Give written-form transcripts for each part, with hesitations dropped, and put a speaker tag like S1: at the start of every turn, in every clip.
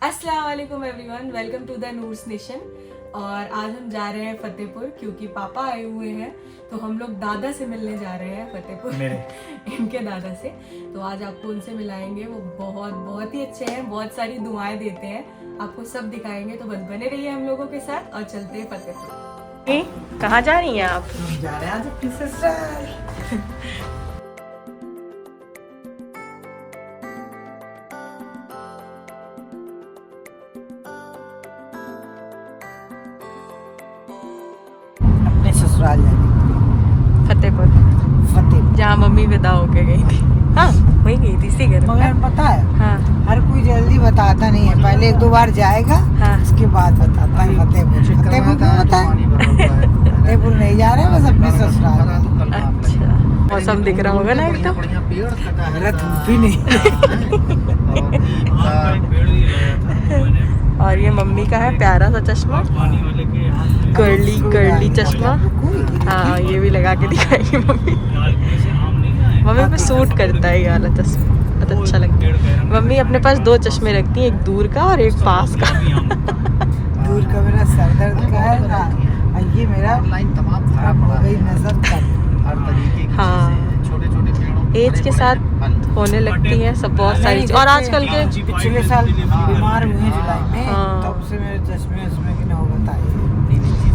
S1: अस्सलाम वालेकुम everyone, welcome to the Noor's nation. और आज हम जा रहे हैं फतेहपुर क्योंकि पापा आए हुए हैं, तो हम लोग दादा से मिलने जा रहे हैं फतेहपुर, इनके दादा से। तो आज आपको उनसे मिलाएंगे, वो बहुत ही अच्छे हैं, बहुत सारी दुआएं देते हैं, आपको सब दिखाएंगे। तो बस बने रहिए हम लोगों के साथ और चलते हैं फतेहपुर। कहाँ जा रही हैं आप?
S2: जा रहे हैं आज अपनी ससुराल। अपने ससुराल जाने
S1: फतेहपुर, जहाँ मम्मी विदा होके गई थी। हाँ, वही गई थी इसी घर में।
S2: मगर पता है,
S1: हाँ
S2: हर कोई जल्दी बताता नहीं है, पहले एक दो बार जाएगा,
S1: हाँ।
S2: उसके बाद बताता है। फतेहपुर क्यों बताए? फतेहपुर नहीं जा रहे, बस अपने ससुराल।
S1: अच्छा, मौसम दिख रहा होगा ना एकदम।
S2: मेरा धूप भी नहीं।
S1: और ये मम्मी का है प्यारा सा चश्मा, कर्ली चश्मा। हाँ, ये भी लगा के दिखाएंगे मम्मी। मम्मी पे सूट करता है ये वाला चश्मा, बहुत अच्छा लगता है। मम्मी अपने पास दो चश्मे रखती हैं, एक दूर का और एक पास का।
S2: दूर का मेरा सर दर्द का है ना, और ये मेरा लाइन तमाम खराब हो गई नजर का।
S1: हाँ, एज के साथ होने लगती है सब, बहुत सारी। और आजकल के
S2: पिछले साल बीमार हुए हैं जुलाई में,
S1: हाँ।
S2: तब से मेरे चश्मे उसमें की ना बताइए।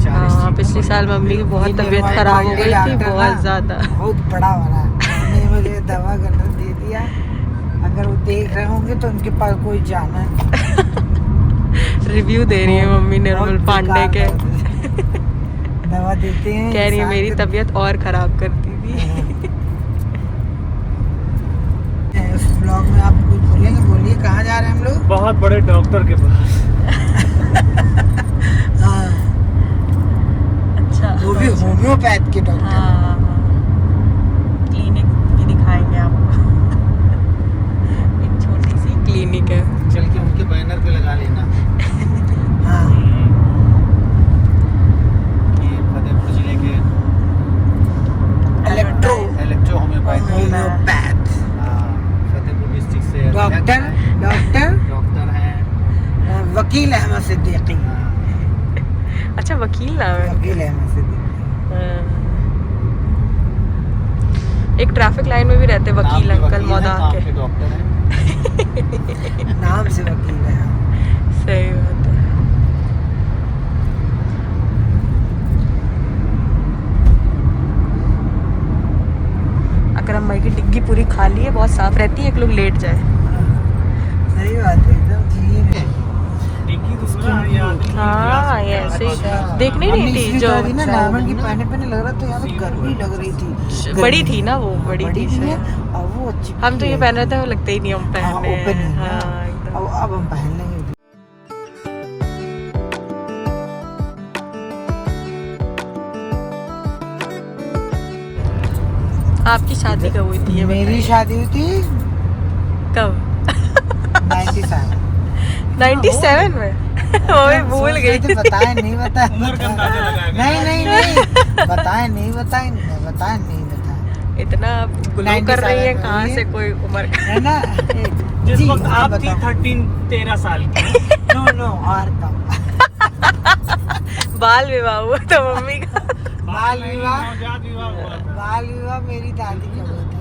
S1: हाँ, पिछले साल मम्मी की बहुत तबीयत खराब हो गई थी, बहुत ज्यादा।
S2: बहुत बड़ा वाला उन्होंने मुझे दवा करना दे दिया। अगर वो देख रहे होंगे तो उनके पास कोई जाना है।
S1: रिव्यू दे रही है मम्मी निर्मल
S2: बहुत
S1: पांडे के।
S2: दवा देते हैं,
S1: कह रही है मेरी तबीयत और खराब करती थी।
S2: उस ब्लॉग में आप कुछ बोलेंगे? बोलिए, कहाँ जा रहे हैं हम लोग?
S3: बहुत बड़े डॉक्टर के पास।
S2: हाँ,
S1: अच्छा,
S2: वो भी होम्योपैथ के डॉक्टर।
S1: हाँ, क्लिनिक भी दिखाएंगे आपको। एक छोटी सी क्लिनिक है।
S3: चल के उनके बैनर पे लगा लेना।
S2: हाँ,
S3: ये फतेहपुर जिले के
S2: इलेक्ट्रो
S3: होम्योपैथ। हाँ, फतेहपुर डिस्ट्रिक्ट से
S2: डॉक्टर
S3: हैं।
S2: वकील अहमद सिद्दीकी।
S1: अच्छा, वकील नाम है।
S2: वकील अहमद सिद्दीकी।
S1: एक ट्रैफिक लाइन में भी रहते वकील अंकल मौदा के।
S3: डॉक्टर हैं।
S2: नाम से वकील है।
S1: सही बात है। अकरम भाई की डिग्गी पूरी खाली है, बहुत साफ रहती है, एक लोग लेट जाए।
S2: सही बात है, एकदम क्लीन है।
S3: डिग्गी दूसरा है या
S1: हाँ, ये ऐसे ही देखने नहीं थी जो
S2: ना नामन की पहने लग रहा था, यहाँ पे गर्मी लग रही थी।
S1: बड़ी थी ना, वो बड़ी थी
S2: भी है,
S1: सही।
S2: और वो अच्छी
S1: हम तो ये पहन रहे थे, वो लगता ही नहीं हम
S2: हाँ,
S1: पहने
S2: open है
S1: हैं।
S2: ना।
S1: हाँ, एकदम।
S2: अब हम पहन लेंगे।
S1: आपकी शादी कब हुई थी ये
S2: मेरी
S1: बताइए?
S2: शादी हुई थी
S1: कब?
S2: 97।
S1: 97 में? वो भी भूल गई थी।
S2: बताए नहीं बताए।
S3: उम्र का अंदाजा लगाया गया।
S2: नहीं बताए नहीं बताए।
S1: इतना ग्लो कर रही है,
S2: 97
S1: कहाँ
S2: में
S1: से कोई उम्र का?
S2: है ना?
S3: जिस
S2: जी,
S3: वक्त आप थी
S2: बताओ।
S3: 13 साल की।
S2: नो और कम।
S1: बाल विवाह हुआ था मम्मी का।
S2: बाल विवाह
S3: नवजात विवाह हुआ था।
S2: बाल विवाह मेरी दादी का हुआ था।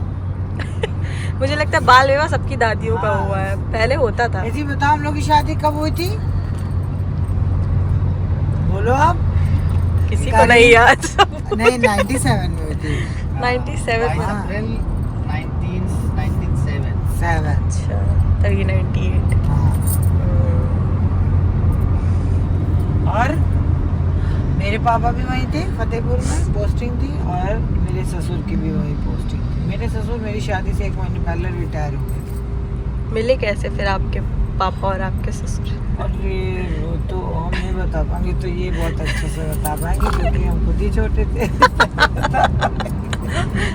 S1: मुझे लगता है बाल विवाह सबकी दादियों का हुआ है, पहले होता था।
S2: ऐसी बताओ, हम लोग की शादी कब हुई थी? बोलो आप।
S1: किसी को नहीं याद।
S2: नहीं, 97 में हुई थी।
S1: 97 में।
S2: हाँ।
S3: अप्रैल 1997।
S2: 7।
S1: अच्छा, तभी 98।
S2: और मेरे पापा भी वहीं थे, फतेहपुर में पोस्टिंग थी, और मेरे ससुर की भी वहीं पोस्टिंग थी। मेरे ससुर मेरी शादी से 1 महीने पहले रिटायर हो गए थे।
S1: मिले कैसे फिर आपके पापा और आपके ससुर?
S2: अरे वो तो हम नहीं बता पाएंगे, तो ये बहुत अच्छे से बता पाएंगे क्योंकि हम खुद ही छोटे थे।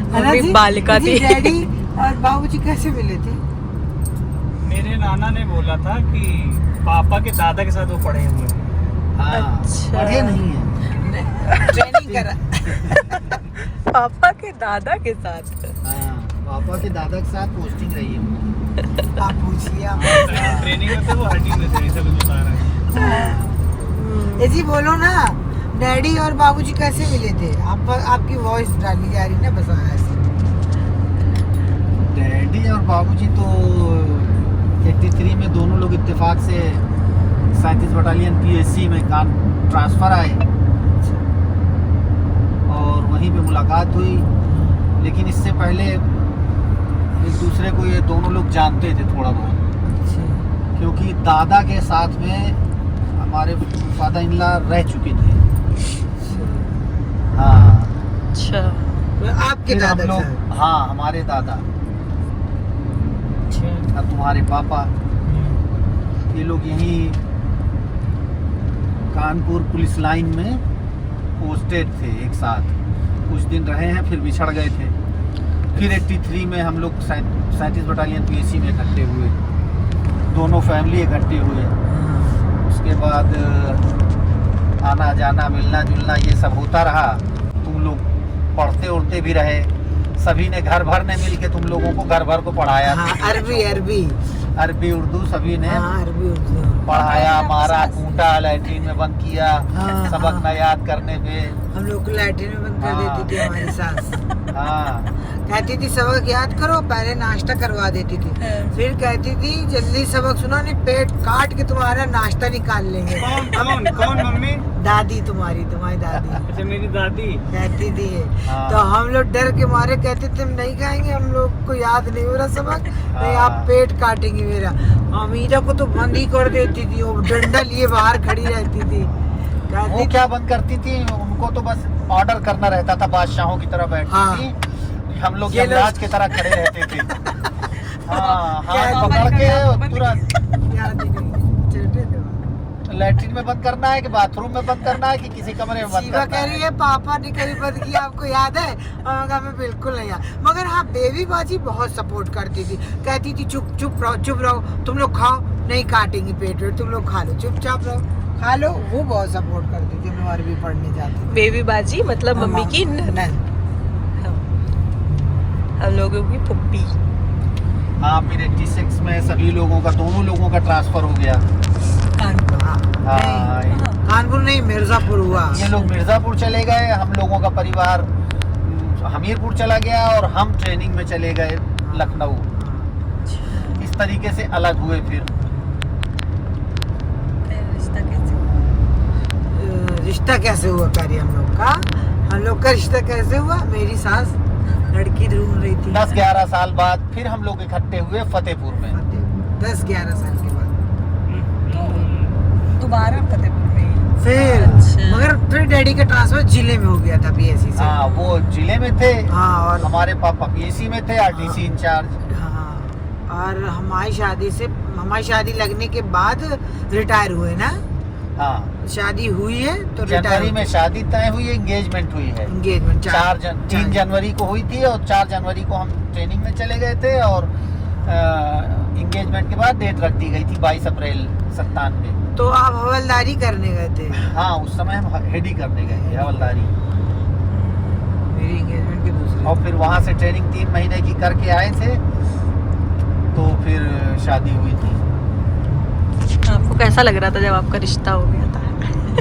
S2: है ना
S1: भी
S2: जी?
S1: बालिका
S2: जी,
S1: थी।
S2: डैडी और बाबूजी कैसे मिले थे?
S3: मेरे नाना ने बोला था कि पापा के दादा के साथ वो पढ़े हुए हैं।
S1: अच्छा।
S3: पढ़े नहीं है।
S2: ट्रेनिंग करा।
S1: पापा के दादा के साथ?
S3: हाँ, पापा के दादा के साथ पोस्टिंग रही है।
S2: आप पूछिए।
S3: ट्रेनिंग में तो वो हड्डी में थे, सब
S2: जी बोलो ना, डैडी और बाबूजी कैसे मिले थे? आपकी वॉइस डाली जा रही ना, बस ऐसे।
S4: डैडी और बाबूजी तो 83 में दोनों लोग इत्तेफाक से 37 बटालियन PSC में काम ट्रांसफ़र आए और वहीं पे मुलाकात हुई। लेकिन इससे पहले एक दूसरे को ये दोनों लोग जानते थे थोड़ा बहुत, क्योंकि दादा के साथ में हमारे फादर इन लॉ रह चुके थे। हाँ,
S1: अच्छा।
S2: आपके
S4: फिर हम
S2: दादा
S4: लोग,
S2: साहब?
S4: हाँ हमारे दादा और तुम्हारे पापा, ये लोग यहीं कानपुर पुलिस लाइन में पोस्टेड थे एक साथ। कुछ दिन रहे हैं, फिर बिछड़ गए थे। फिर 83 में हम लोग 37 बटालियन PSC में इकट्ठे हुए, दोनों फैमिली इकट्ठे हुए। उसके बाद आना जाना, मिलना जुलना, ये सब होता रहा। तुम लोग पढ़ते उड़ते भी रहे, सभी ने घर भर ने मिल के तुम लोगों को घर भर को पढ़ाया।
S2: हाँ,
S4: अरबी उर्दू सभी ने
S2: हाँ, अरबी उर्दू
S4: पढ़ाया, मारा, कूटा, लैट्रिन में बंद किया,
S2: हाँ,
S4: सबक
S2: हाँ।
S4: न याद करने पे।
S2: हम लोग को लैट्रिन में बंद कर
S4: हाँ।
S2: देती थी हमारी सास।
S4: हाँ,
S2: कहती थी सबक याद करो, पहले नाश्ता करवा देती थी, फिर कहती थी जल्दी सबक सुनो, नहीं पेट काट के तुम्हारा नाश्ता निकाल लेंगे।
S3: कौन मम्मी?
S2: दादी तुम्हारी दादी
S3: अच्छा, मेरी दादी।
S2: कहती थी।
S4: हाँ।
S2: तो हम लोग डर के मारे कहते थे हम नहीं खाएंगे, हम लोग को याद नहीं हो रहा सबक, नहीं
S4: हाँ।
S2: आप पेट काटेंगे मेरा। अमीरा को तो बंद ही कर देती थी, वो डंडा लिए बाहर खड़ी रहती थी।
S4: वो
S2: कहती
S4: क्या बंद करती थी, उनको तो बस ऑर्डर करना रहता था, बादशाहों की तरह बैठती
S2: हाँ।
S4: थी, हम लोग
S2: ये लोग-
S4: यमराज की तरह खड़े रहते थे। हाँ,
S2: क्या
S4: हाथ पकड़ के तुरंत
S2: याद ही नहीं, छोटे थे।
S4: लैट्रिन में बंद करना है कि बाथरूम में बंद करना है कि किसी कमरे में बंद
S2: शिवा
S4: करना
S2: कह रही है पापा ने कभी बंद किया, आपको याद है? और हमें बिल्कुल नहीं याद। मगर हाँ, बेबी बाजी बहुत सपोर्ट करती थी, कहती थी चुप रहो, तुम लोग खाओ, नहीं काटेंगी पेट वेट, तुम लोग खा लो, चुपचाप रहो, खा लो। वो बहुत सपोर्ट करती थी। हम लोग अरबी पढ़ने जाते थे।
S1: बेबी बाजी मतलब मम्मी की
S2: नहीं,
S1: हम लोगों की पुप्पी।
S4: हाँ, फिर 86 में सभी लोगों का, दोनों लोगों का ट्रांसफर हो गया।
S2: हाँ,
S4: हाँ,
S2: कानपुर नहीं, मिर्जापुर हुआ।
S4: ये लोग मिर्जापुर चले गए, हम लोगों का परिवार हमीरपुर चला गया और हम ट्रेनिंग में चले गए लखनऊ। इस तरीके से अलग हुए। फिर
S2: रिश्ता कैसे हुआ कार्य हम लोग का रिश्ता कैसे हुआ? मेरी सास लड़की ढूंढ रही थी।
S4: 10-11 साल बाद फिर हम लोग इकट्ठे हुए फतेहपुर में।
S2: 10-11 साल के बाद
S1: दोबारा फतेहपुर में।
S2: फिर
S1: अच्छा।
S2: मगर फिर डैडी का ट्रांसफर जिले में हो गया था, PSC से।
S4: हाँ, वो जिले में थे।
S2: हाँ, और
S4: हमारे पापा PSC में थे, RTC इंचार्ज।
S2: हाँ, और हमारी शादी लगने के बाद रिटायर हुए ना।
S4: हाँ,
S2: शादी हुई है तो
S4: जनवरी में शादी तय हुई है, एंगेजमेंट हुई है।
S2: एंगेजमेंट
S4: 3 जनवरी को हुई थी और 4 जनवरी को हम ट्रेनिंग में चले गए थे और एंगेजमेंट के बाद डेट रख दी गई थी 22 अप्रैल 97।
S2: तो आप हवलदारी करने गए थे?
S4: हाँ, उस समय हम हेडी करने गए थे हवलदारी।
S2: मेरी एंगेजमेंट के दूसरे।
S4: और फिर वहाँ से ट्रेनिंग 3 महीने की करके आए थे, तो फिर शादी हुई थी।
S1: आपको कैसा लग रहा था जब आपका रिश्ता हो गया था?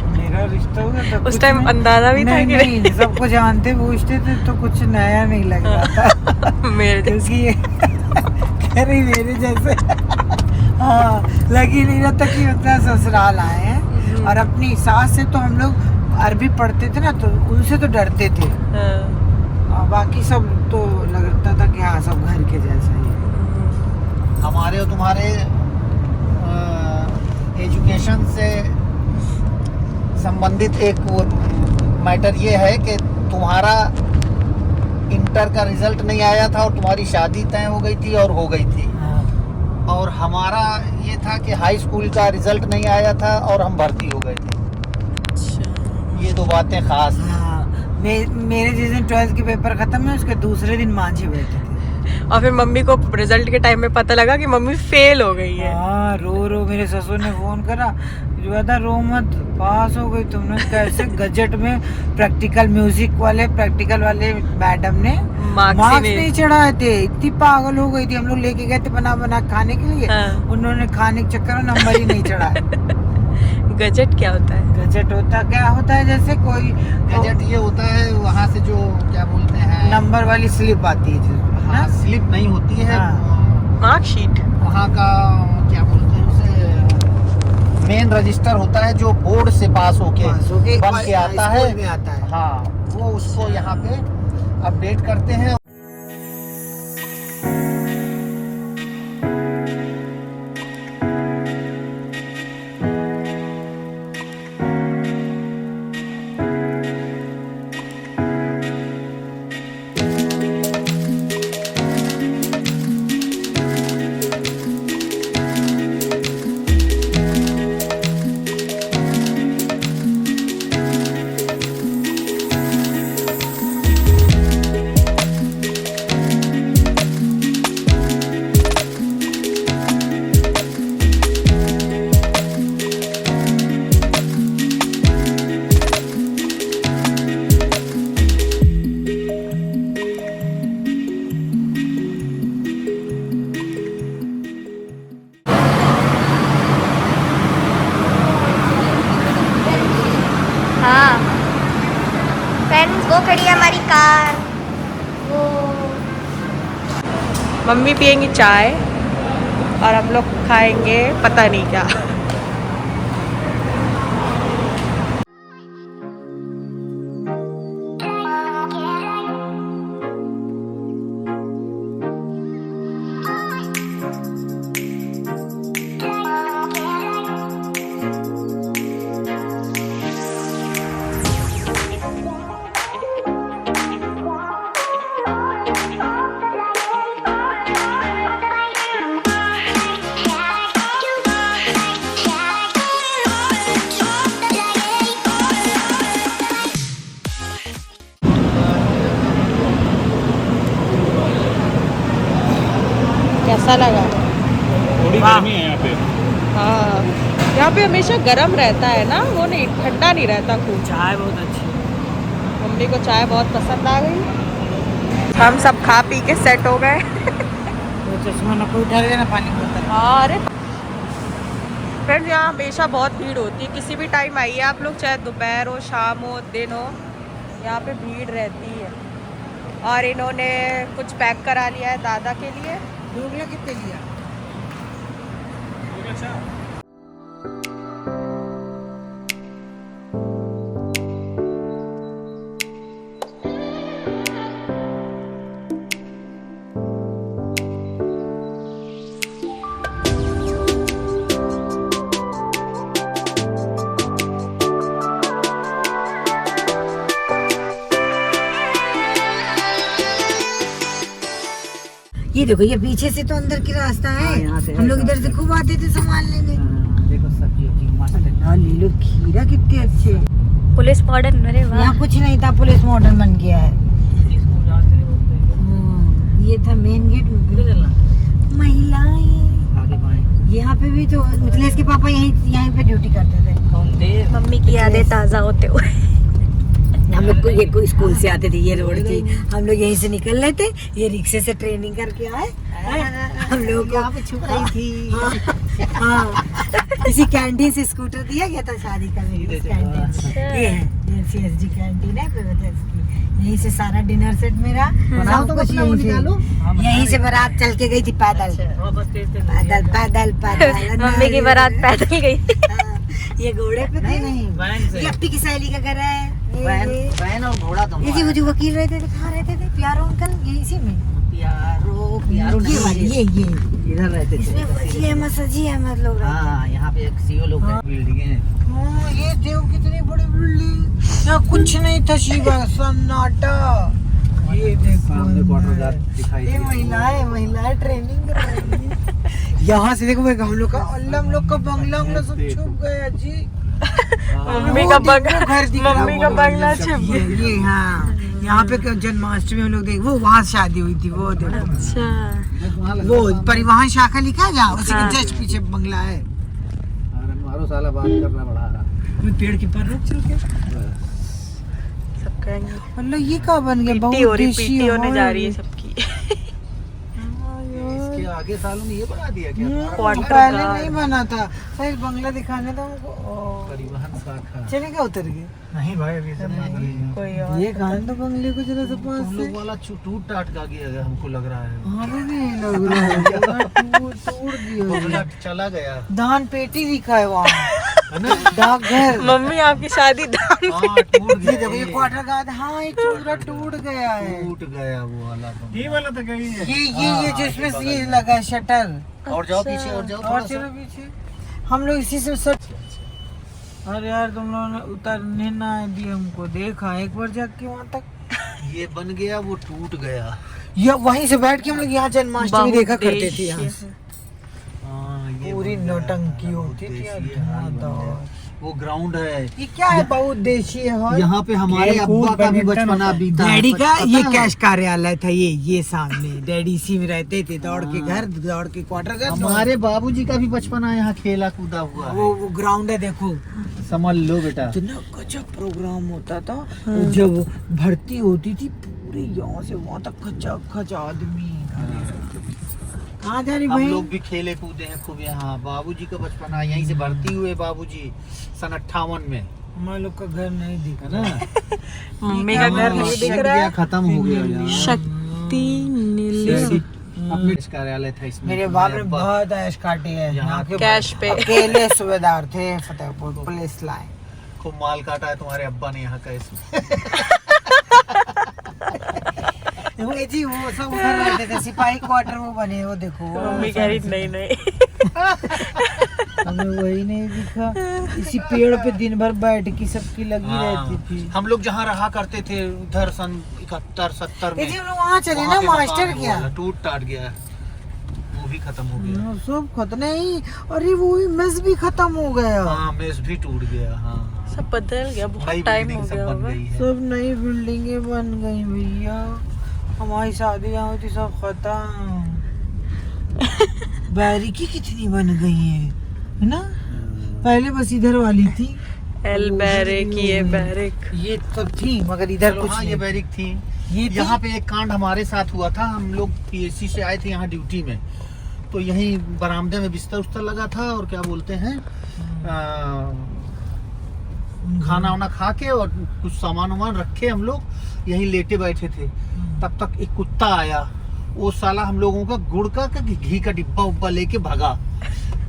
S2: मेरा रिश्ता हो गया था
S1: उस टाइम अंदाजा भी था कि
S2: नहीं, सबको जानते पूछते थे तो कुछ नया नहीं लग रहा था।
S1: मेरे
S2: क्योंकि ये कह रही मेरे जैसे हाँ, लग ही नहीं रहा था कि उतना ससुराल आए हैं। और अपनी सास से तो हम लोग अरबी पढ़ते थे ना, तो उनसे तो डरते थे। और बाकी सब तो लगता था कि हाँ, सब घर के जैसा ही है।
S4: हमारे और तुम्हारे एजुकेशन से संबंधित एक मैटर ये है कि तुम्हारा इंटर का रिजल्ट नहीं आया था और तुम्हारी शादी तय हो गई थी और हो गई थी। और हमारा ये था कि हाई स्कूल का रिजल्ट नहीं आया था और हम भर्ती हो गए थे। ये 2 बातें खास हैं।
S2: हाँ, मेरे जिस दिन 12th के पेपर खत्म हुए उसके दूसरे दिन मांझी बैठे थे।
S1: और फिर मम्मी को रिजल्ट के टाइम में पता लगा कि मम्मी फेल हो गई है।
S2: हाँ, रो मेरे ससुर ने फोन करा, ज्यादा रो मत, पास हो गई तुमने। कैसे? गजट में म्यूजिक वाले प्रैक्टिकल वाले मैडम ने मार्क्स नहीं चढ़ाए थे। इतनी पागल हो गई थी। हम लोग लेके गए थे बना खाने के लिए।
S1: हाँ।
S2: उन्होंने खाने के चक्कर में नंबर ही नहीं चढ़ाए।
S1: गजट क्या होता है?
S2: गजट क्या होता है, जैसे कोई
S4: गजट ये होता है वहाँ से जो क्या बोलते हैं
S2: नंबर वाली स्लिप आती है जो
S4: हाँ, स्लिप नहीं होती है
S1: मार्कशीट।
S4: वहाँ का क्या बोलते हैं उसे, मेन रजिस्टर होता है जो बोर्ड से पास होके बन के आता है।
S2: में आता है।
S4: हाँ, वो उसको यहाँ पे अपडेट करते हैं।
S5: हाँ फ्रेंड्स, वो खड़ी है हमारी कार। वो
S1: मम्मी पियेंगी चाय और हम लोग खाएंगे पता नहीं क्या। कैसा लगा?
S3: थोड़ी गर्मी है यहाँ पे।
S1: हाँ, यहाँ पे हमेशा गर्म रहता है ना, वो नहीं ठंडा नहीं रहता खूब।
S2: चाय बहुत अच्छी है।
S1: मम्मी को चाय बहुत पसंद आ गई। हम सब खा पी के सेट हो गए।
S2: वो चश्मा न कोई उठा लेना, पानी बोतल।
S1: हाँ, अरे फ्रेंड्स यहाँ हमेशा बहुत भीड़ होती है, किसी भी टाइम आइए आप लोग, चाहे दोपहर हो, शाम हो, दिन हो, यहाँ पे भीड़ रहती है। और इन्होंने कुछ पैक करा लिया है दादा के लिए।
S2: ढोकला कितने लिया? ये देखो, ये पीछे से तो अंदर की रास्ता है। हम लोग इधर से खूब आते थे सामान लेने।
S4: देखो सब्जी मस्त
S2: ले लो, खीरा कितने अच्छे।
S5: पुलिस मॉडर्न, अरे वाह।
S2: यहाँ कुछ नहीं था, पुलिस मॉडर्न बन गया है। ये था मेन गेट। महिलाएं यहाँ पे भी तो, मिथिलेश के पापा यहीं पे ड्यूटी करते थे।
S5: मम्मी की यादें ताज़ा होते हुए।
S2: हम लोग को ये कोई स्कूल से आते थे, ये रोड थी, हम लोग यहीं से निकल रहे थे, ये रिक्शे से ट्रेनिंग करके आए। हम लोग यहाँ पे छुप रही थी। हाँ, इसी कैंटीन से स्कूटर दिया गया था शादी करने के लिए। कैंटीन ये है, CSG कैंटीन है, यहीं से सारा डिनर सेट मेरा सब कुछ यहीं से बारात चल के गई थी पैदल पैदल पैदल पैदल।
S5: मम्मी की बारात पैदल गई।
S2: ये घोड़े पे थे। ये अप्पी की सहेली का घर है।
S4: बहन और घोड़ा तो
S2: ये वो जो वकील रहते थे, कहाँ रहते थे? प्यारो अंकल, ये इसी में।
S4: प्यारो
S2: ये वाली, ये
S4: इधर रहते थे।
S2: ये मसजी अहमद लोग रहते हैं।
S4: हाँ, यहाँ पे एक सीओ लोग बिल्डिंग है।
S2: ये देखो कितनी बड़ी बिल्डिंग। यहाँ कुछ नहीं था, शिवा सन्नाटा। ये देखो
S4: सामने क्वार्टर गार्ड दिखाई
S2: ये महिलाएं ट्रेनिंग कर रही हैं। यहाँ से देखो हम लोग का, अल्लाह हम लोग का बंगला सब छुप गया जी।
S1: मम्मी का बंगला छुप गया।
S2: ये हाँ, यहाँ पे जन्माष्टमी हम लोग देख, वो वहाँ शादी हुई थी, वो देखो।
S1: अच्छा,
S2: वो परिवहन शाखा लिखा है जहाँ, उसी के जस्ट पीछे बंगला है।
S4: मारो साला बात करना बढ़ा रहा।
S2: पेड़ के पर रुक चल के
S1: सब कहेंगे
S2: मतलब ये क्या बन गया?
S1: पीटी हो रही, पीटी होने जा रही है सबकी।
S4: इसके आगे सालों में ये बना दिया क्या तुम्हारा?
S2: पहले नहीं बना था, सही बंगला दिखाने था हमको।
S4: परिवहन शाखा।
S2: चले क्या उतर गए?
S3: नहीं भाई अभी से
S1: कोई और
S2: ये कहां तो बंगले को जरा सा पास
S4: तुम
S2: से।
S4: लोग वाला टूट टाट का गया है, हमको लग रहा है।
S2: हमें नहीं लग रहा है, तोड़ दिया।
S4: बंगला चला गया
S2: दान पेटी दिखा है वहाँ, डाकघर।
S1: मम्मी आपकी शादी
S4: हाँ, टूट
S2: ये
S4: गया।
S2: देखो ये क्वार्टर का हाँ ये पूरा टूट गया है।
S4: टूट गया वो वाला बंगला।
S3: ये वाला तो कहीं है।
S2: ये जिसमें से ये लगा है शटर।
S4: और जाओ पीछे, और जाओ
S2: और
S4: थोड़ा सा।
S2: चलो पीछे, हम लोग इसी से सच। अरे यार तुम लोगों ने उतरने ना दिया हमको, देखा एक बार जाके वहाँ तक।
S4: ये बन गया, वो टूट गया।
S2: या वहीं से बैठ के हम लोग यहाँ जन्माष्टमी देखा करते थे यहाँ से।
S4: हाँ, ये
S2: पूरी
S4: बन गया।
S2: नौटंकी होती थी
S4: बहुउद्देशीय
S2: यार,
S4: हॉल बन
S2: धुआंधार।
S4: गया। वो ग्राउंड है।
S2: ये क्या है बहुउद्देशीय हॉल?
S4: यहाँ पे हमारे
S3: खेल-कूद,
S4: अब्बा का भी
S3: बैडमिंटन
S4: बचपना बीता है।
S2: डैडी का
S4: पता
S2: ये
S4: है?
S2: कैश कार्यालय था, ये सामने डैडी इसी में रहते थे, दौड़ के घर, दौड़ के क्वार्टर घर।
S4: हमारे बाबूजी का भी बचपना यहाँ खेला कूदा हुआ है।
S2: वो ग्राउंड है देखो,
S4: समझ लो बेटा।
S2: इतना गजब प्रोग्राम होता था। जब भर्ती होती थी पूरे यहाँ से वहाँ तक खचा खच आदमी। कहाँ जा रही
S4: हम
S2: भाई?
S4: लोग भी खेले कूदे हैं खूब यहाँ। बाबूजी का बचपना यहीं से भर्ती हुए बाबूजी सन 58 में,
S2: हम लोग का घर नहीं दिख
S4: है ना?
S1: मम्मी का घर नहीं दिख रहा है।
S4: खत्म हो गया यहाँ।
S1: शक्ति
S4: अपने कार्यालय था इसमें।
S2: मेरे बाप ने बहुत ऐश काटे हैं यहाँ के।
S1: कैश पे
S2: अकेले सूबेदार थे फतेहपुर पुलिस लाइन।
S4: खूब माल काटा है तुम्हारे अब्बा ने यहाँ का इसमें।
S2: वो जी वो सब उधर रहते थे, सिपाही क्वार्टर वो बने, वो देखो।
S1: मम्मी कह रही नहीं नहीं
S2: हमें वही नहीं दिखा। इसी पेड़ पे दिन भर बैठ की सबकी लगी रहती थी।
S4: हम लोग जहाँ रहा करते थे उधर सन 71-70 में।
S2: ये जी हम लोग वहाँ चले
S4: वहाँ
S2: ना
S4: पे
S2: मास्टर
S4: मकान
S2: क्या
S4: हुआ, टूट टाट गया, वो भी खत्म हो गया।
S2: सब खत्म नहीं। अरे वो मेस भी खत्म हो गया।
S4: हाँ, मेस भी टूट गया। हाँ,
S1: सब बदल गया, बहुत
S4: नई
S1: टाइम
S4: बिल्डिंग
S1: हो
S4: सब
S1: गया
S4: बन
S1: होगा।
S4: गई है।
S2: सब नई बिल्डिंगें बन गई भैया। हमारी शादी यहाँ हुई थी सब खत्म। बैरिकी कितनी बन गई है ना? पहले बस इधर वाली थी,
S1: एल बैरिक, ये बैरिक।
S2: ये सब थी मगर इधर
S4: चलो,
S2: कुछ
S4: हाँ,
S2: नहीं।
S4: ये बैरिक थी।
S2: ये थी?
S4: यहाँ पे एक कांड हमारे साथ हुआ था। हम लोग पीएससी से आए थे यहाँ ड्यूटी में, तो यहीं बरामदे में बिस्तर उस्तर लगा था और क्या बोलते हैं खाना वाना खा के और कुछ सामान वामान रखे हम लोग यहीं लेटे बैठे थे। तब तक एक कुत्ता आया, वो साला हम लोगों का गुड़ का घी का डिब्बा उब्बा लेके भागा।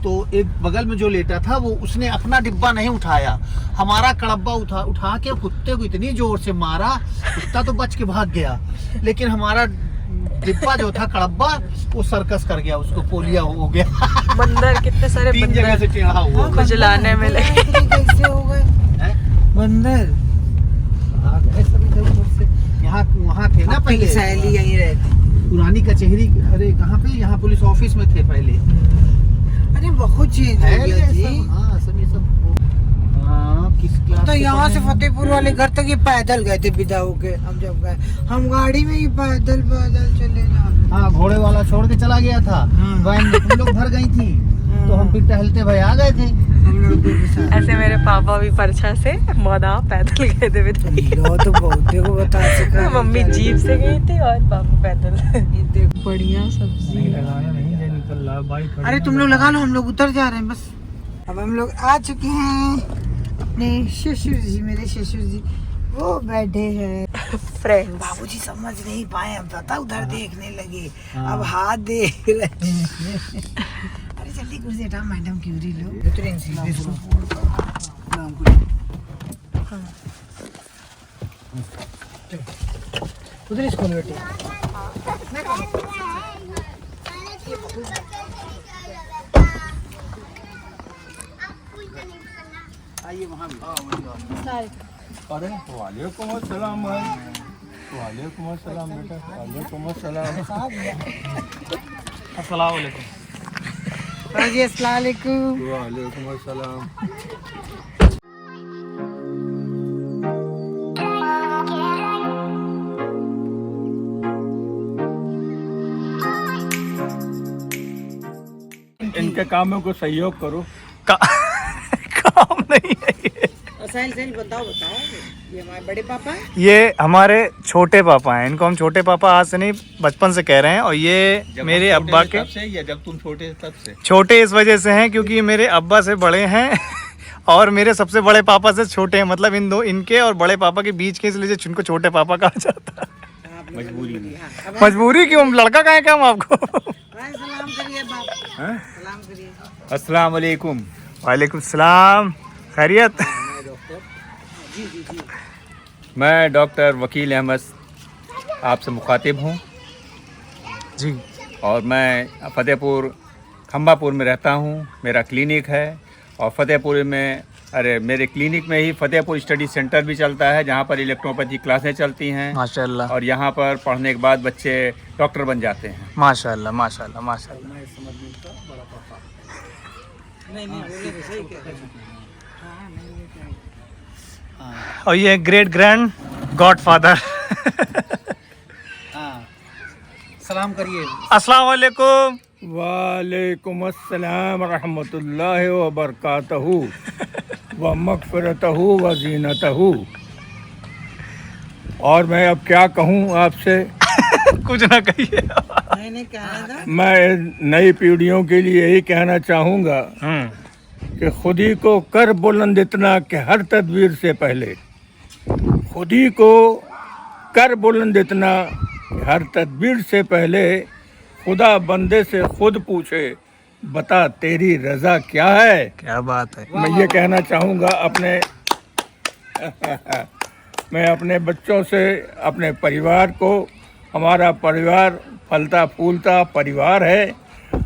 S4: तो एक बगल में जो लेटा था वो उसने अपना डिब्बा नहीं उठाया, हमारा कड़ब्बा उठा के कुत्ते को इतनी जोर से मारा, कुत्ता तो बच के भाग गया, लेकिन हमारा डिब्बा जो था कड़ब्बा वो सर्कस कर गया, उसको पोलिया हो गया।
S1: बंदर, कितने सारे
S4: 3 जगह
S1: बंदर
S4: से टेढ़ा हुआ।
S1: कुछ लाने में लगे।
S2: कैसे हो गए
S4: हैं?
S2: बंदर?
S4: हाँ, ऐसा भी था ऊपर से। यहाँ वहाँ थे ना पहले
S2: सहेली यहीं रहती।
S4: पुरानी कचहरी। अरे कहाँ पे? यहाँ पुलिस ऑफिस में थे पहले।
S2: अरे बहुत चीज
S4: है
S2: हो
S4: ये
S2: गया जी।
S4: सब। हाँ, सब ये सब। हाँ, किस क्लास
S2: तो
S4: के
S2: यहाँ से
S4: पढ़े हैं?
S2: फतेहपुर वाले घर तक ये पैदल गए थे विदा होके। हम जब गए हम गाड़ी में ही पैदल चले जा।
S4: हाँ, घोड़े वाला छोड़ के चला गया था। वैन में तुम लोग भर गई थी, तो हम फिर टहलते भाई आ गए थे।
S2: हम लोग के साथ।
S1: ऐसे मेरे पापा भी परछा से मोदा पैदल गए थे विदाई।
S2: लो तो बहुत देखो बता सका।
S1: मम्मी जीप से गई थी और पापा पैदल।
S2: ये देखो।
S1: बढ़िया सब्जी।
S3: नहीं लगाया, नहीं ये निकल रहा बाइक खड़ी
S2: अरे तुम लोग लगा लो, हम लोग उतर जा रहे हैं बस। अब हम लोग आ चुके हैं अपने ससुर जी, मेरे ससुर जी वो बैठे हैं।
S1: फ्रेंड्स,
S2: बाबूजी समझ नहीं पाए, अब पता उधर देखने लगे, अब हाथ देख रहे हैं। अरे जल्दी कुर्सी हटा, मैडम क्यूरी लो। उधर इसको बेटे।
S4: आइए वहाँ भी।
S3: अरे वालेकुम अस्सलाम भाई। वालेकुम अस्सलाम बेटा। वालेकुम अस्सलाम। अस्सलाम वालेकुम।
S2: जी अस्सलाम वालेकुम।
S3: वालेकुम अस्सलाम। इनके कामों को सहयोग करो। काम नहीं है ये।
S2: साहिल बताओ ये हमारे बड़े पापा हैं?
S3: ये हमारे छोटे पापा हैं। इनको हम छोटे पापा आज से नहीं बचपन से कह रहे हैं। और ये मेरे अब्बा के
S4: या जब तुम छोटे तब से?
S3: छोटे इस वजह से हैं क्योंकि ये मेरे अब्बा से बड़े हैं और मेरे सबसे बड़े पापा से छोटे हैं। मतलब इनके और बड़े पापा के बीच के, इसलिए इनको छोटे पापा कहा जाता है।
S4: मजबूरी में।
S3: मजबूरी क्यों? लड़का कहाँ क्या हम आपको?
S2: सलाम करिए बाप, सलाम करिए।
S4: अस्सलाम वालेकुम।
S3: वालेकुम सलाम। खैरियत?
S4: मैं डॉक्टर वकील अहमद आपसे मुखातिब हूँ
S3: जी।
S4: और मैं फतेहपुर खम्बापुर में रहता हूँ। मेरा क्लिनिक है और फतेहपुर में मेरे क्लिनिक में ही फतेहपुर स्टडी सेंटर भी चलता है, जहाँ पर इलेक्ट्रोपैथी क्लासें चलती हैं
S3: माशाल्लाह।
S4: और यहाँ पर पढ़ने के बाद बच्चे डॉक्टर बन जाते हैं।
S3: माशाल्लाह माशाल्लाह माशाल्लाह। और ये ग्रेट ग्रैंड गॉड फादर।
S4: सलाम करिए।
S3: अस्सलाम वालेकुम।
S6: वालेकुम अस्सलाम रहमतुल्लाहि व बरकातहू व मगफिरतहू व ज़ीनतहू। और मैं अब क्या कहूँ आपसे?
S3: कुछ ना कहिए।
S2: मैंने कहा था
S6: मैं नई पीढ़ियों के लिए यही कहना चाहूँगा कि खुद ही को कर बुलंद इतना कि हर तदबीर से पहले, खुद ही को कर बुलंद इतना कि हर तदबीर से पहले खुदा बंदे से खुद पूछे, बता तेरी रज़ा क्या है।
S3: क्या बात है।
S6: मैं ये कहना चाहूँगा मैं अपने बच्चों से, अपने परिवार को, हमारा परिवार फलता फूलता परिवार है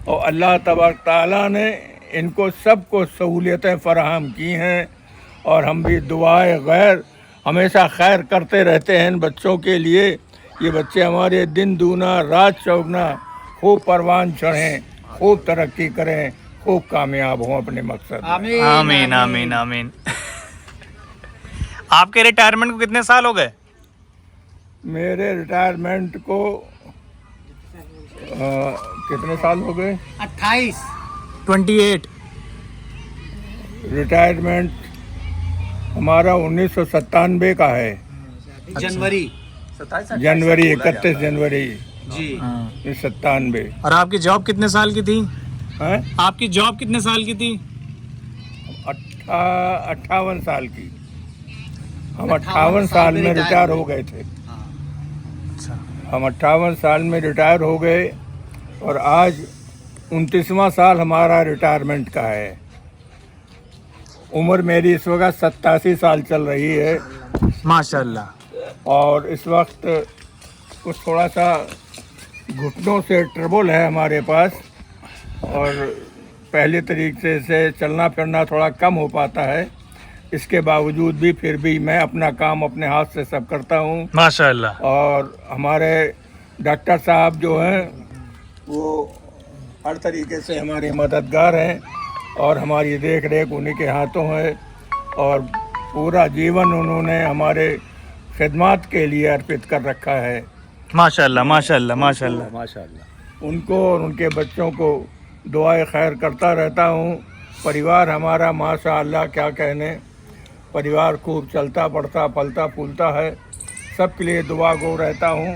S6: और अल्लाह तबारक ताला ने इनको सबको सहूलियतें फराहम की हैं और हम भी दुआए गैर हमेशा खैर करते रहते हैं इन बच्चों के लिए। ये बच्चे हमारे दिन दूना रात चौगुना खूब परवान चढ़ें, खूब तरक्की करें, खूब कामयाब हों अपने मकसद में।
S3: आमीन आमीन आमीन। आपके रिटायरमेंट को कितने साल हो गए?
S6: मेरे रिटायरमेंट को कितने साल हो गए?
S3: 28।
S6: रिटायरमेंट हमारा 1997 का है।
S4: जनवरी
S6: 31 जनवरी
S4: जी।
S6: 97।
S3: और आपकी जॉब कितने साल की थी?
S6: हैं?
S3: आपकी जॉब कितने साल की थी?
S6: 58 साल की। हम 58 साल में रिटायर हो गए थे। हम 58 साल में रिटायर हो गए और आज 29वां साल हमारा रिटायरमेंट का है। उम्र मेरी इस वक्त 87 साल चल रही है
S3: माशाल्लाह।
S6: और इस वक्त कुछ थोड़ा सा घुटनों से ट्रबल है हमारे पास और पहले तरीके से चलना फिरना थोड़ा कम हो पाता है। इसके बावजूद भी फिर भी मैं अपना काम अपने हाथ से सब करता हूँ
S3: माशाल्लाह।
S6: और हमारे डॉक्टर साहब जो हैं वो हर तरीके से हमारे मददगार हैं और हमारी देख रेख उन्हीं के हाथों है और पूरा जीवन उन्होंने हमारे खिदमत के लिए अर्पित कर रखा है।
S3: माशाल्लाह माशाल्लाह माशाल्लाह
S4: माशाल्लाह।
S6: उनको और उनके बच्चों को दुआएं खैर करता रहता हूँ। परिवार हमारा माशाअल्लाह क्या कहने, परिवार खूब चलता बढ़ता फलता फूलता है। सब के लिए दुआ गो रहता हूँ।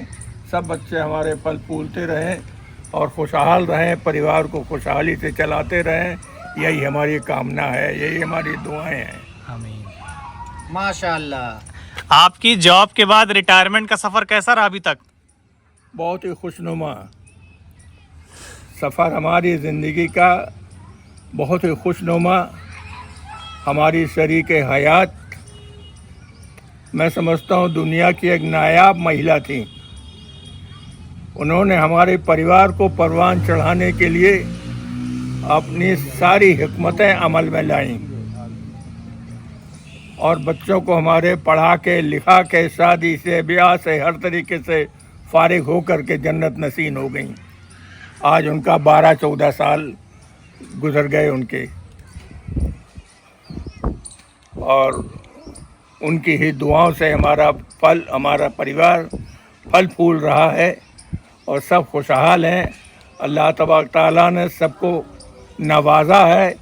S6: सब बच्चे हमारे फल फूलते रहें और खुशहाल रहें, परिवार को खुशहाली से चलाते रहें, यही हमारी कामना है, यही हमारी दुआएं हैं।
S3: आमीन।
S4: माशाल्लाह।
S3: आपकी जॉब के बाद रिटायरमेंट का सफ़र कैसा रहा अभी तक?
S6: बहुत ही खुशनुमा सफ़र हमारी ज़िंदगी का, बहुत ही खुशनुमा। हमारी शरीक हयात मैं समझता हूँ दुनिया की एक नायाब महिला थी। उन्होंने हमारे परिवार को परवान चढ़ाने के लिए अपनी सारी हिकमतें अमल में लाईं और बच्चों को हमारे पढ़ा के लिखा के शादी से ब्याह से हर तरीके से फारिग होकर के जन्नत नसीब हो गई। आज उनका 12-14 साल गुजर गए उनके और उनकी ही दुआओं से हमारा परिवार फल फूल रहा है और सब खुशहाल हैं। अल्लाह तबारक ताला ने सबको नवाजा है।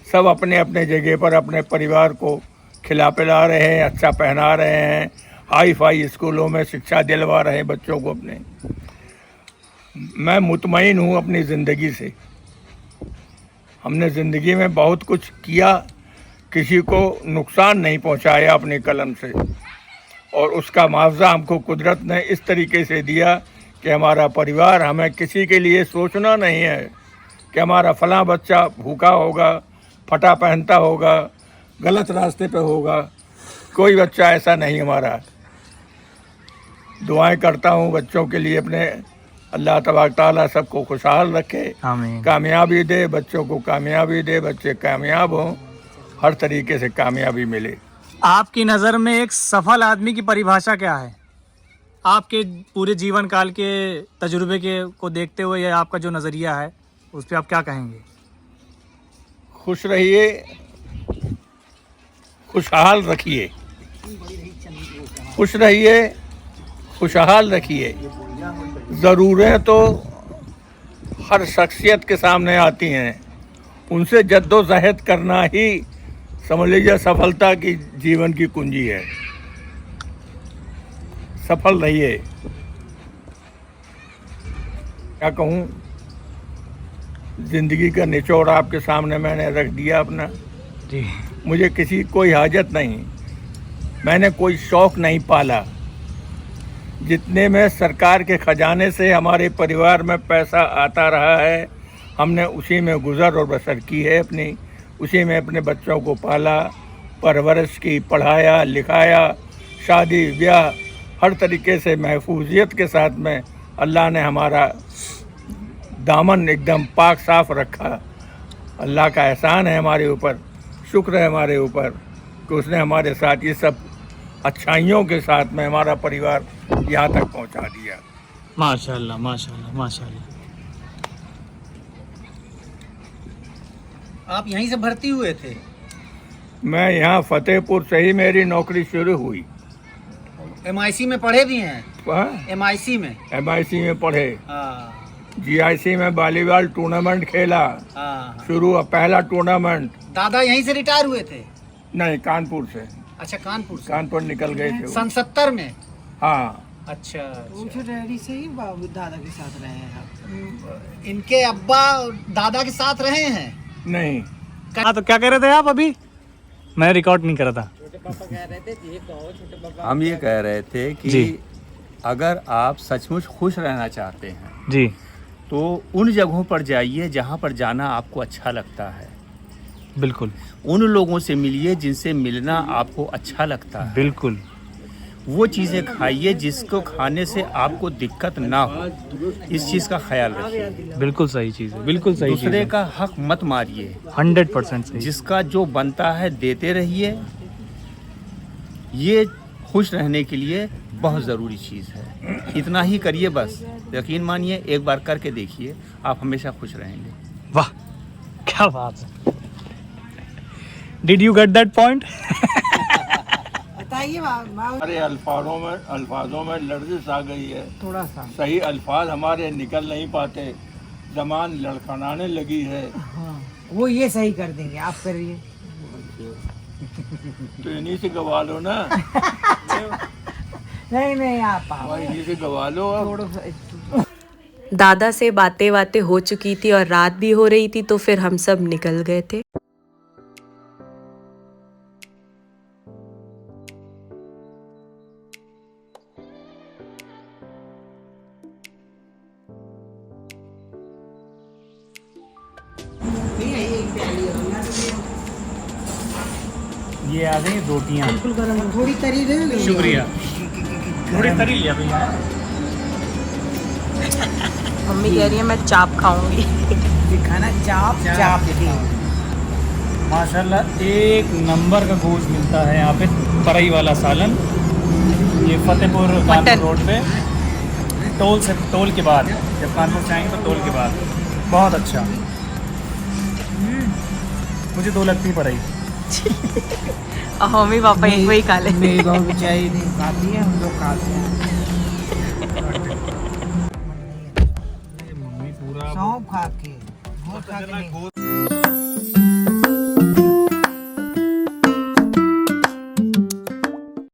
S6: सब अपने अपने जगह पर अपने परिवार को खिला पिला रहे हैं, अच्छा पहना रहे हैं, हाई फाई स्कूलों में शिक्षा दिलवा रहे हैं बच्चों को अपने। मैं मुतमईन हूँ अपनी ज़िंदगी से। हमने ज़िंदगी में बहुत कुछ किया, किसी को नुकसान नहीं पहुँचाया अपनी कलम से, और उसका मुआवजा हमको कुदरत ने इस तरीके से दिया कि हमारा परिवार, हमें किसी के लिए सोचना नहीं है कि हमारा फलां बच्चा भूखा होगा, फटा पहनता होगा, गलत रास्ते पे होगा। कोई बच्चा ऐसा नहीं हमारा। दुआएं करता हूँ बच्चों के लिए अपने, अल्लाह तबारक ताला सबको खुशहाल रखे,
S3: आमीन।
S6: कामयाबी दे, बच्चों को कामयाबी दे, बच्चे कामयाब हों, हर तरीके से कामयाबी मिले।
S3: आपकी नज़र में एक सफल आदमी की परिभाषा क्या है? आपके पूरे जीवन काल के तजुर्बे के को देखते हुए, या आपका जो नज़रिया है उस पर आप क्या कहेंगे?
S6: खुश रहिए, खुशहाल रखिए, खुश रहिए, खुशहाल रखिए। ज़रूरतें तो हर शख्सियत के सामने आती हैं, उनसे जद्दोजहद करना ही समझ लीजिए सफलता की जीवन की कुंजी है। सफल रहिए। क्या कहूँ, ज़िंदगी का निचोड़ आपके सामने मैंने रख दिया अपना।
S3: जी।
S6: मुझे किसी कोई हाजत नहीं, मैंने कोई शौक़ नहीं पाला। जितने में सरकार के ख़जाने से हमारे परिवार में पैसा आता रहा है, हमने उसी में गुज़र और बसर की है अपनी। उसी में अपने बच्चों को पाला, परवरिश की, पढ़ाया लिखाया, शादी ब्याह हर तरीके से महफूजियत के साथ में अल्लाह ने हमारा दामन एकदम पाक साफ रखा। अल्लाह का एहसान है हमारे ऊपर, शुक्र है हमारे ऊपर कि उसने हमारे साथ ये सब अच्छाइयों के साथ में हमारा परिवार यहाँ तक पहुँचा दिया।
S3: माशाल्लाह माशाल्लाह माशाल्लाह।
S4: आप यहीं से भर्ती हुए थे?
S6: मैं यहाँ फतेहपुर से ही मेरी नौकरी शुरू हुई।
S4: MIC में पढ़े भी हैं? MIC में?
S6: MIC में पढ़े,
S4: हाँ।
S6: GIC में वॉलीबॉल टूर्नामेंट खेला,
S4: हाँ।
S6: शुरू पहला टूर्नामेंट।
S4: दादा यहीं से रिटायर हुए थे?
S6: नहीं, कानपुर से।
S4: अच्छा, कानपुर से।
S6: कानपुर निकल गए थे वो।
S4: सन 70 में?
S6: हाँ।
S4: अच्छा,
S2: पूछो डैडी से ही दादा के साथ रहे हैं आप?
S4: इनके अब्बा दादा के साथ रहे हैं?
S6: नहीं।
S3: हाँ, तो क्या कह रहे थे आप अभी? मैं रिकॉर्ड नहीं कर रहा था।
S7: हम ये कह रहे थे कि
S3: जी।
S7: अगर आप सचमुच खुश रहना चाहते हैं
S3: जी।
S7: तो उन जगहों पर जाइए जहाँ पर जाना आपको अच्छा लगता है।
S3: बिल्कुल
S7: उन लोगों से मिलिए जिनसे मिलना आपको अच्छा लगता है।
S3: बिल्कुल।
S7: वो चीज़ें खाइए जिसको खाने से आपको दिक्कत ना हो। इस चीज़ का ख्याल रखिए।
S3: बिल्कुल सही चीज़ है, बिल्कुल सही चीज़
S7: दूसरे
S3: है।
S7: का हक मत मारिए।
S3: 100% सही।
S7: जिसका जो बनता है देते रहिए। ये खुश रहने के लिए बहुत ज़रूरी चीज़ है। इतना ही करिए बस। यकीन मानिए, एक बार करके देखिए, आप हमेशा खुश रहेंगे।
S3: वाह, क्या बात है। Did you get that point?
S2: बताइए
S6: हमारे अल्फाजों में लर्जिश आ गई है।
S2: थोड़ा सा
S6: सही अल्फाज हमारे निकल नहीं पाते, जबान लड़खड़ाने लगी है।
S2: हाँ, वो ये सही कर देंगे, आप करिए।
S6: तो इन्हीं से गवा लो ना।
S2: नहीं आप आओ।
S6: इन्हीं से गवा लो अब।
S2: थोड़ा सा
S1: दादा से बातें बातें हो चुकी थी और रात भी हो रही थी, तो फिर हम सब निकल गए थे।
S3: ये आ गई रोटियाँ।
S2: थोड़ी तरी दे।
S3: शुक्रिया। थोड़ी तरी लिया भैया।
S1: मम्मी कह रही है मैं चाप खाऊंगी।
S2: दिखाना चाप की।
S3: माशाल्लाह एक नंबर का गोश्त मिलता है यहाँ पे, परई वाला सालन। ये फतेहपुर कानपुर रोड पे, टोल के बाद, जब कानपुर से आएंगे तो टोल के बाद। बहुत अच्छा। मुझे 2 लगती परई।
S1: और मम्मी पापा एक वही खा ले।
S2: मेरी बहू बेचारी नहीं खाती है, हम लोग खाते हैं।
S3: मम्मी पूरा
S2: सौंफ खा के, बहुत खा के नहीं।